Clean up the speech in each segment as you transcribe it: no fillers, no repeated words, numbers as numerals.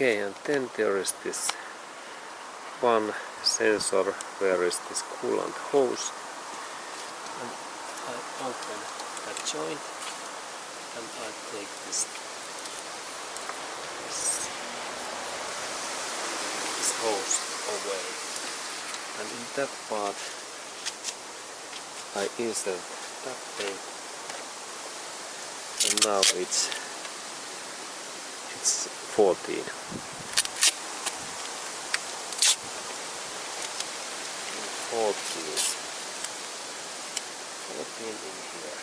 Okay, and then there is this one sensor where is this coolant hose, and I open that joint and I take this hose away, and in that part I insert duct tape, and now it's 14. 14 in here.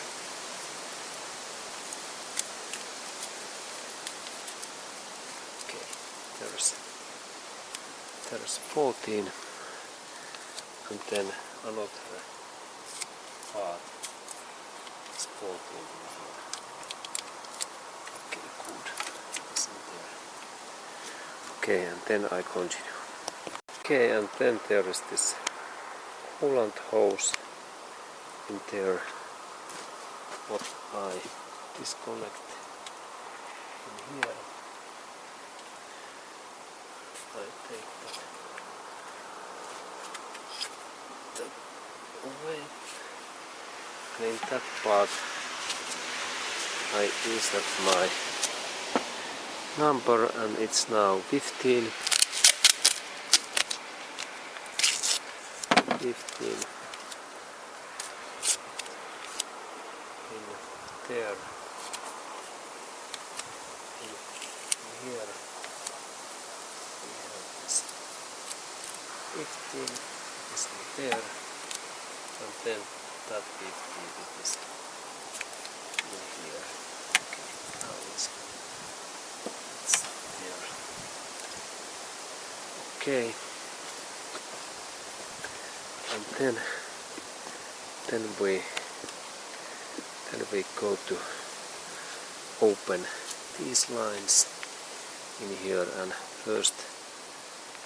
Okay, there's 14, and then another part is 14 in here. Okay, good. Isn't there? Okay, and then I continue. Okay, and then there is this coolant hose in there, what I disconnect in here. I take that away, and in that part I insert my number, and it's now 15. 15 in there, in here we have this 15 is in there, and then that 15 is in here. Okay, now it's there. Okay, and then we go to open these lines in here, and first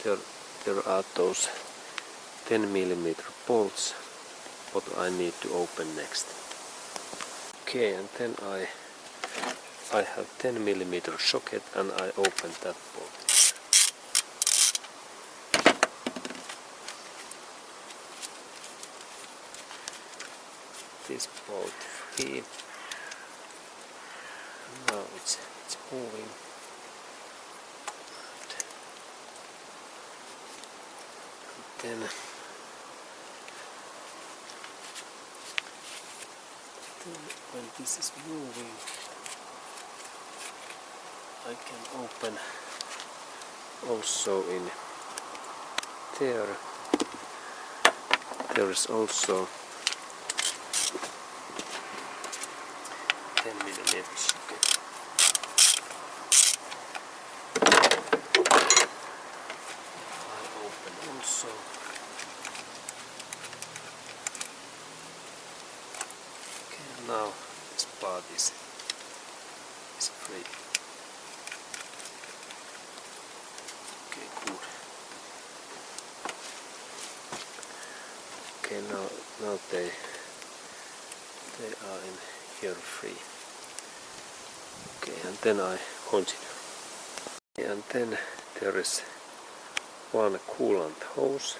there are those 10mm bolts what I need to open next. Okay, and then I have 10mm socket, and I open that bolt. This bolt free. Now it's moving. And then when this is moving, I can open also in there. There is also 10mm socket. I open also. Okay, now this part is free. Okay, good. Okay, now they are in here free. Okay, and then I continue. And then there is one coolant hose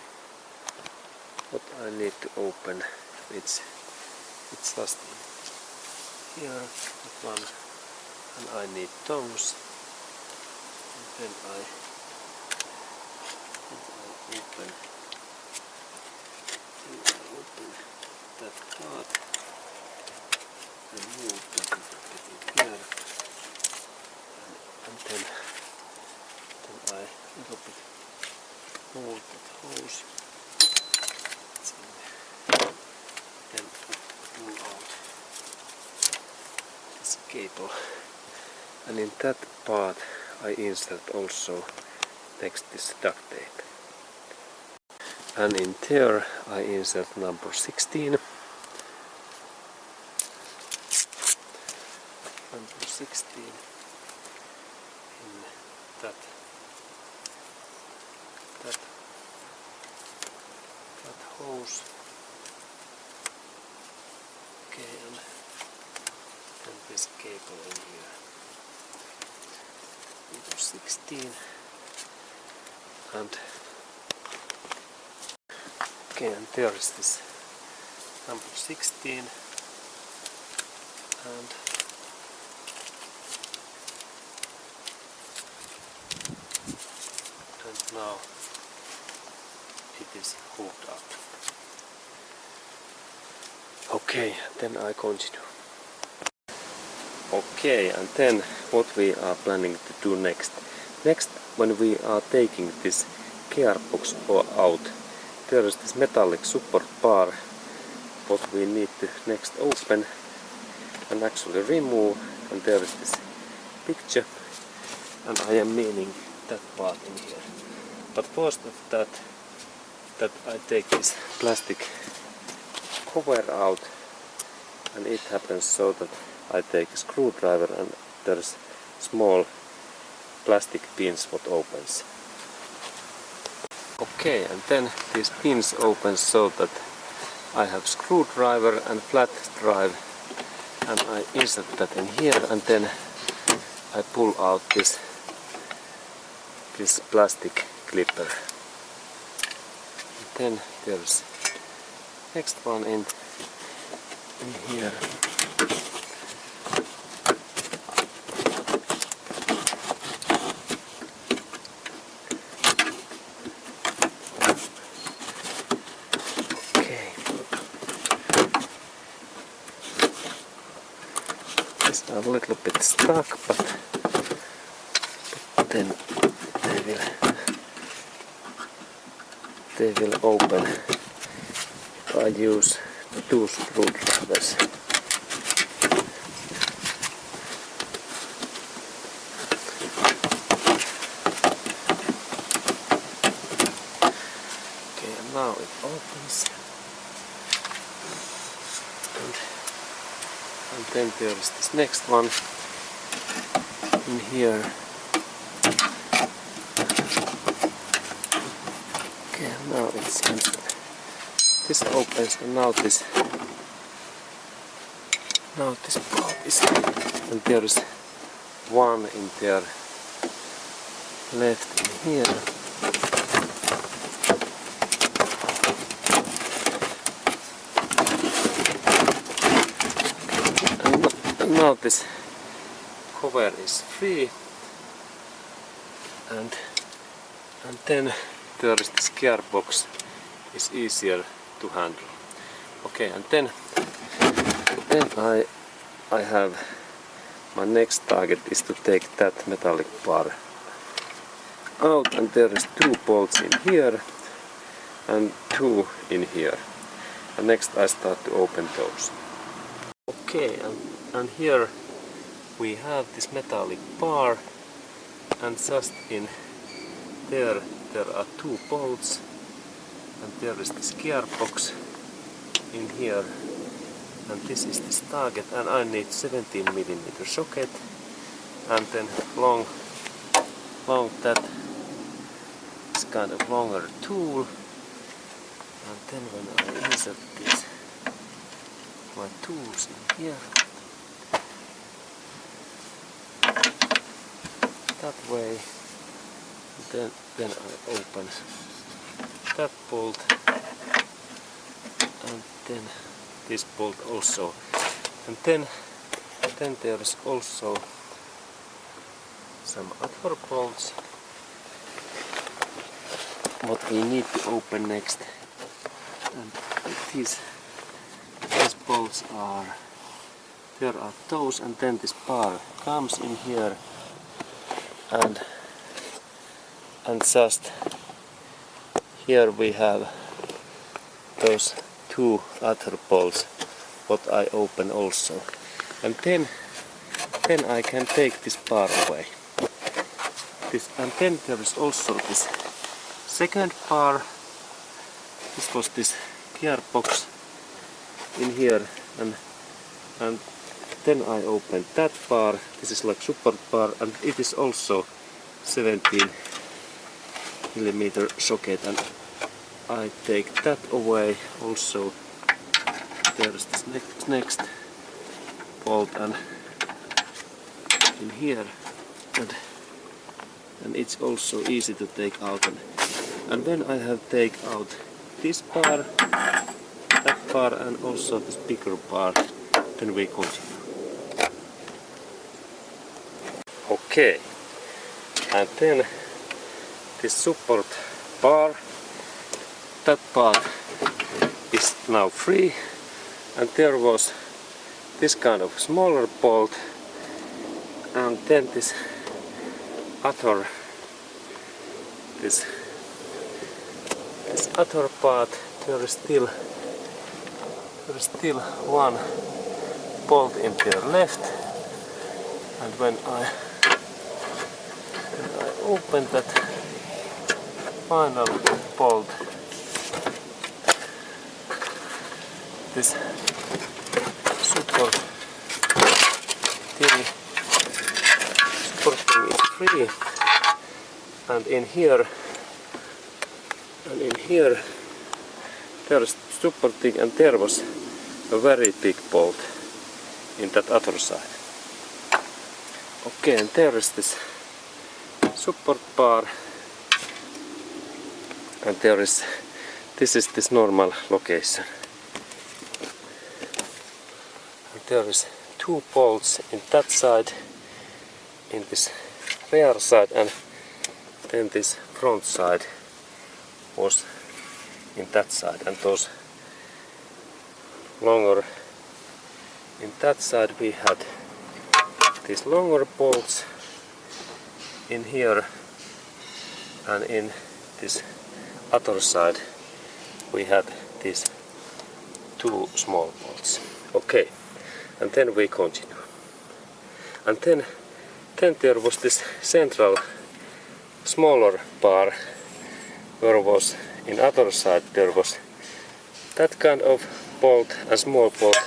what I need to open. It's just here, that one, and I need those. And then I open that part and move that little bit in here, and then I little bit move that hose. Then pull out this cable, and in that part I insert also next this duct tape, and in there I insert number 16. Number 16 in that hose. Okay, and then this cable in here. Number 16. and okay, and there is this number 16, and now it is hooked up. Okay, then I continue. Okay, and then what we are planning to do next. Next, when we are taking this gearbox out, there is this metallic support bar what we need to next open and actually remove, and there is this picture, and I am meaning that part in here. But first of that I take this plastic cover out, and it happens so that I take a screwdriver and there is small plastic pins what opens. Okay, and then these pins open so that I have screwdriver and flat drive, and I insert that in here, and then I pull out this plastic clipper. And then there's next one in here. Okay. These are a little bit stuck, but then they will open if I use 2 screwdrivers. Okay, and now it opens, and then there is this next one in here. Okay, now it seems that this opens, and now this part is, and there is one in there left in here. And now this cover is free, and then there is this gearbox is easier to handle. Okay, and then I have my next target is to take that metallic bar out, and there is 2 bolts in here and 2 in here, and next I start to open those. Okay, and here we have this metallic bar, and just in there are 2 bolts, and there is this gearbox in here, and this is this target, and I need 17mm socket, and then long that is kind of longer tool, and then when I insert this my tools in here that way, then I open that bolt, and then this bolt also, and then there is also some other bolts what we need to open next, and these bolts are, there are those, and then this bar comes in here, and just here we have those 2 other bolts what I open also, and then I can take this bar away. And then there is also this second bar. This was this gearbox in here, and then I open that bar. This is like support bar, and it is also 17mm socket, and I take that away also. There is this next bolt and in here, and it's also easy to take out, and And then I have take out this bar, that bar, and also this bigger bar. Then we continue. Okay, and then this support bar, that part is now free, and there was this kind of smaller bolt, and then this other part, there is still one bolt in there left, and when I open that final bolt, this support thing is free, and in here there is support thing, and there was a very big bolt in that other side. Okay, and there is this support bar, and this is this normal location. And there is two bolts in that side, in this rear side, and then this front side was in that side, and those longer in that side we had these longer bolts in here, and in this other side we had these two small bolts. Okay, and then we continue. And then there was this central smaller bar, where was in other side there was that kind of bolt, a small bolt,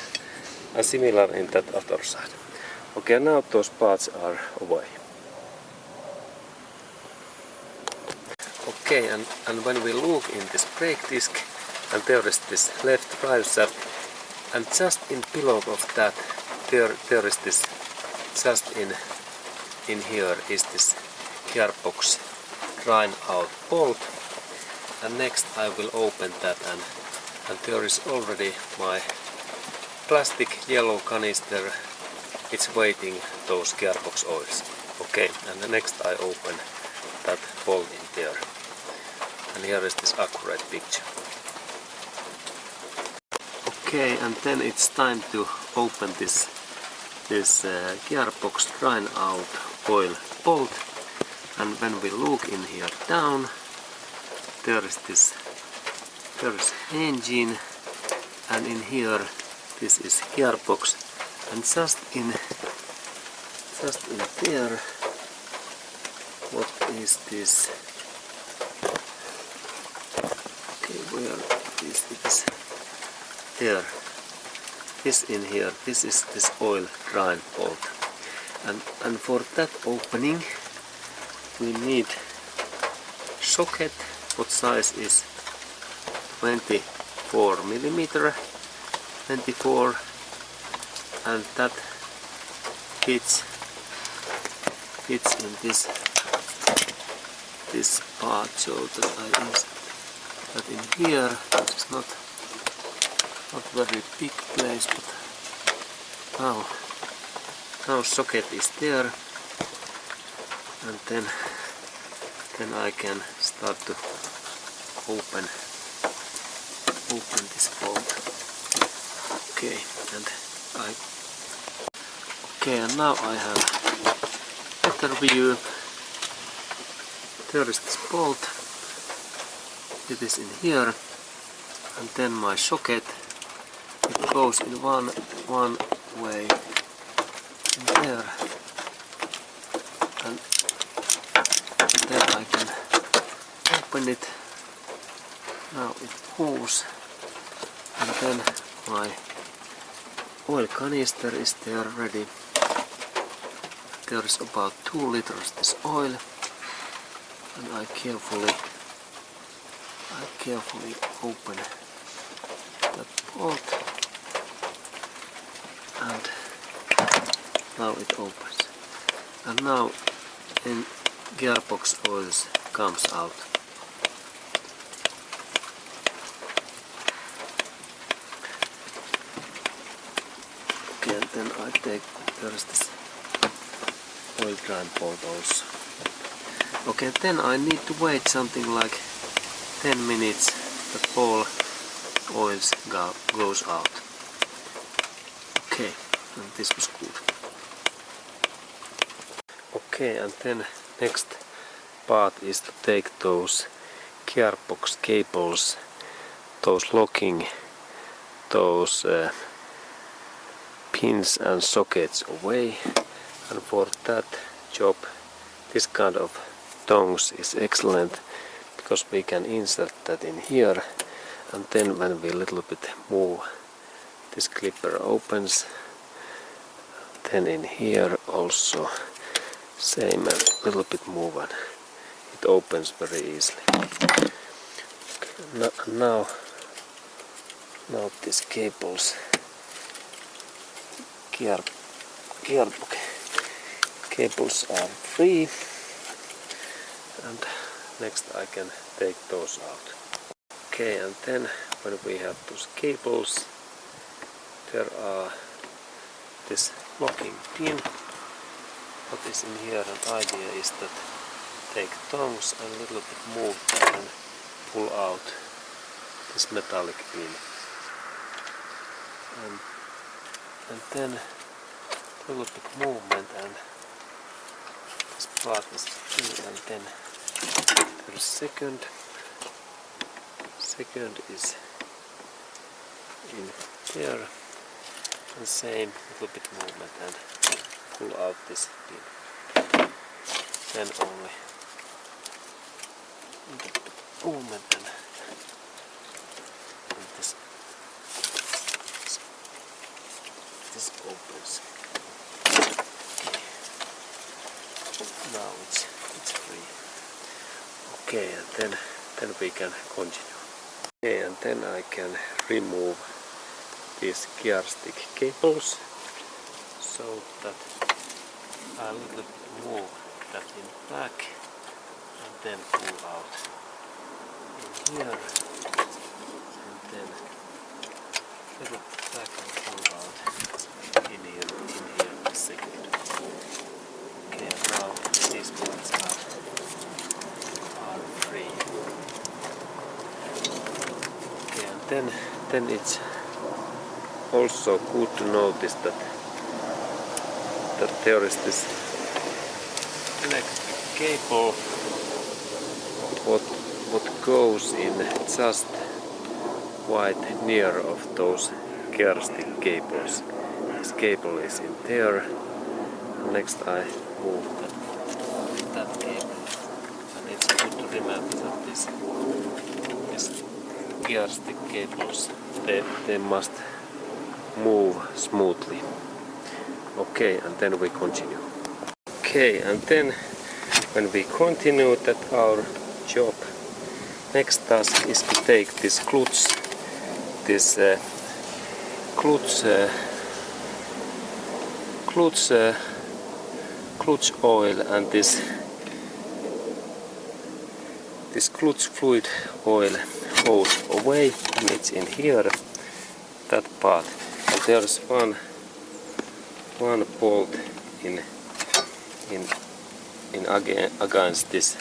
and similar in that other side. Okay, now those parts are away. Okay, and when we look in this brake disc, and there is this left drive shaft, and just in below of that there is this, just in here is this gearbox drain out bolt, and next I will open that, and there is already my plastic yellow canister. It's waiting those gearbox oils. Okay, and the next I open that bolt in there, and here is this accurate picture. Okay, and then it's time to open this gearbox drain out oil bolt, and when we look in here down, there is engine, and in here this is gearbox, and just in there, what is this? Okay, where is this? There. This in here, this is this oil drain bolt, and for that opening we need socket. What size is 24 millimeter, 24, and that fits in this part, so that I insert that in here. This is not very big place, but now socket is there, and then I can start to open this bolt. Okay, and now I have better view. There is this bolt. It is in here, and then my socket. It goes in one way in there, and then I can open it. Now it moves, and then my oil canister is there ready. There is about 2 liters this oil, and I carefully open that bolt, and now it opens, and now in gearbox oils comes out. then I take this oil drum bolt also. Okay, then I need to wait something like 10 minutes that all oils goes out. Okay, and this was good. Okay, and then next part is to take those gearbox cables, those locking, those pins and sockets away, and for that job this kind of tongs is excellent because we can insert that in here, and then when we little bit move, this clipper opens, then in here also same, a little bit move and it opens very easily. Okay, now these cables, gearbox cables are free, and next I can take those out. Okay, and then when we have those cables, there are this locking pin. What is in here, and idea is that take tongs and a little bit move and pull out this metallic pin. And then a little bit movement and this part is free, and then the second is in there, and same little bit movement and pull out this pin. Then only movement and this opens. Okay. Now it's free. Okay, and then we can continue. Okay, and then I can remove these gear stick cables so that I little bit move that in back and then pull out in here, and then little bit back and pull out in here in a second. Okay, and now these parts are free. Okay, and then it's also good to notice that there is this electric cable what goes in just quite near of those gear stick cables. This cable is in there. Next I move that cable, and it's good to remember that this gear stick cables they must move smoothly. Okay, and then we continue. Okay, and then when we continue that our job, next task is to take this clutch, clutch oil and this clutch fluid oil hose away, and it's in here, that part, and there's one bolt in against this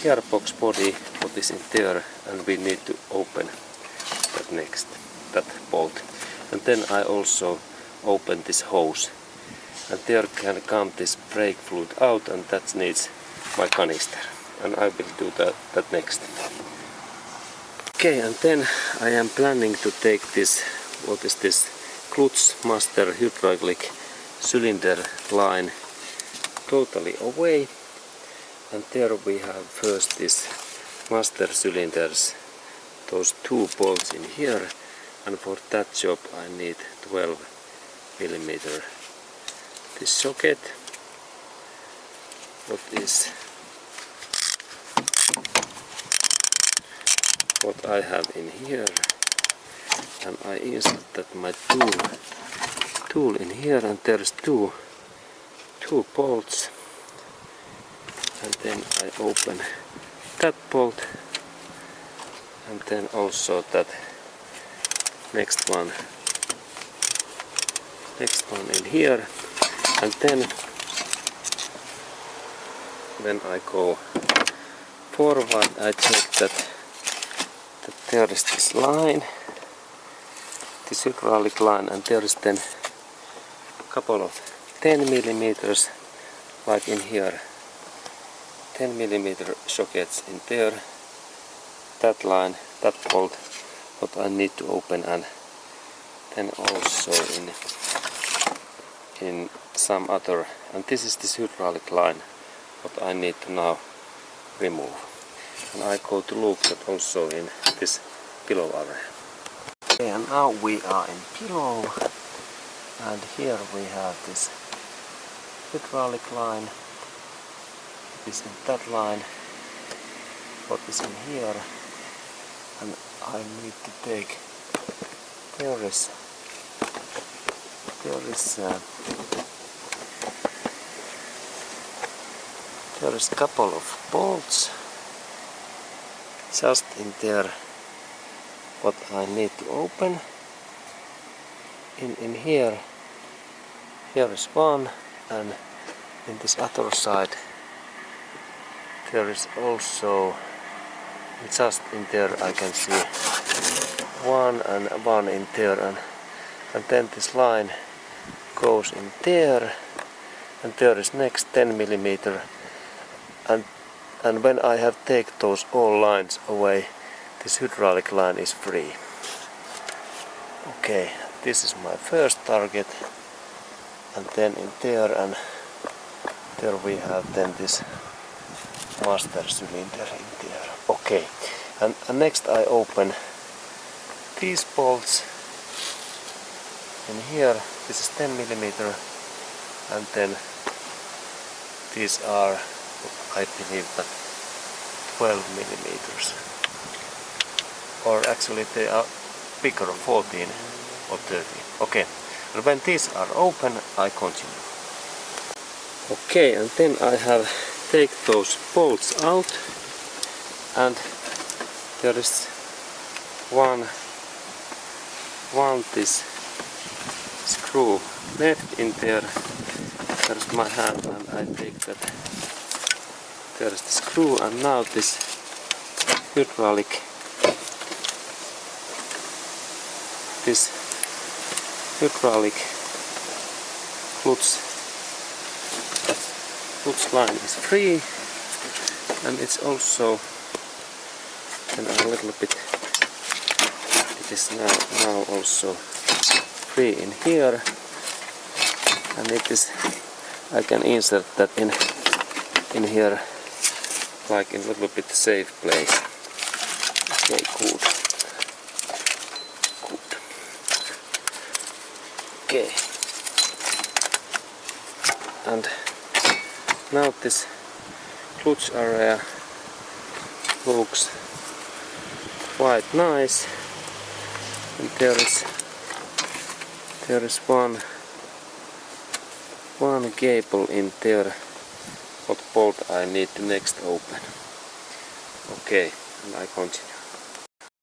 gearbox body what is in there, and we need to open that bolt, and then I also open this hose, and there can come this brake fluid out, and that needs my canister, and I will do that next. Okay, and then I am planning to take this, what is this, clutch master hydraulic cylinder line totally away, and there we have first this master cylinders, those two bolts in here, and for that job I need 12mm this socket, what I have in here, and I insert that my tool in here, and there's two bolts, and then I open that bolt, and then also that next one next one in here, and then when I go forward I check that there is this line, this hydraulic line, and there is then a couple of 10 millimeters like in here, 10 millimeter sockets in there, that line, that bolt what I need to open, and then also in some other, and this is this hydraulic line what I need to now remove, and I go to look that also in this pillow area. Okay, and now we are in pillow, and here we have this hydraulic line, this in that line, what is in here, and I need to take, there is a couple of bolts just in there what I need to open. In here is one, and in this other side there is also, just in there I can see one and one in there, and then this line goes in there, and there is next 10 millimeter, and when I have take those all lines away, this hydraulic line is free. Okay, this is my first target, and then in there, and there we have then this master cylinder in there. Okay, and next I open these bolts in here. This is 10 millimeter, and then these are, I believe that 12 millimeters, or actually they are bigger, 14 or 13. Okay, and when these are open I continue. Okay, and then I have take those bolts out, and there is one this screw left in there. There's my hand, and I take that. There is the screw, and now this hydraulic clutch line is free, and it's also then a little bit, it is now also free in here, and it is, I can insert that in here like in a little bit safe place. Okay, good. Okay, and now this clutch area looks quite nice, and there is one cable in there what bolt I need to next open. Okay, and I continue.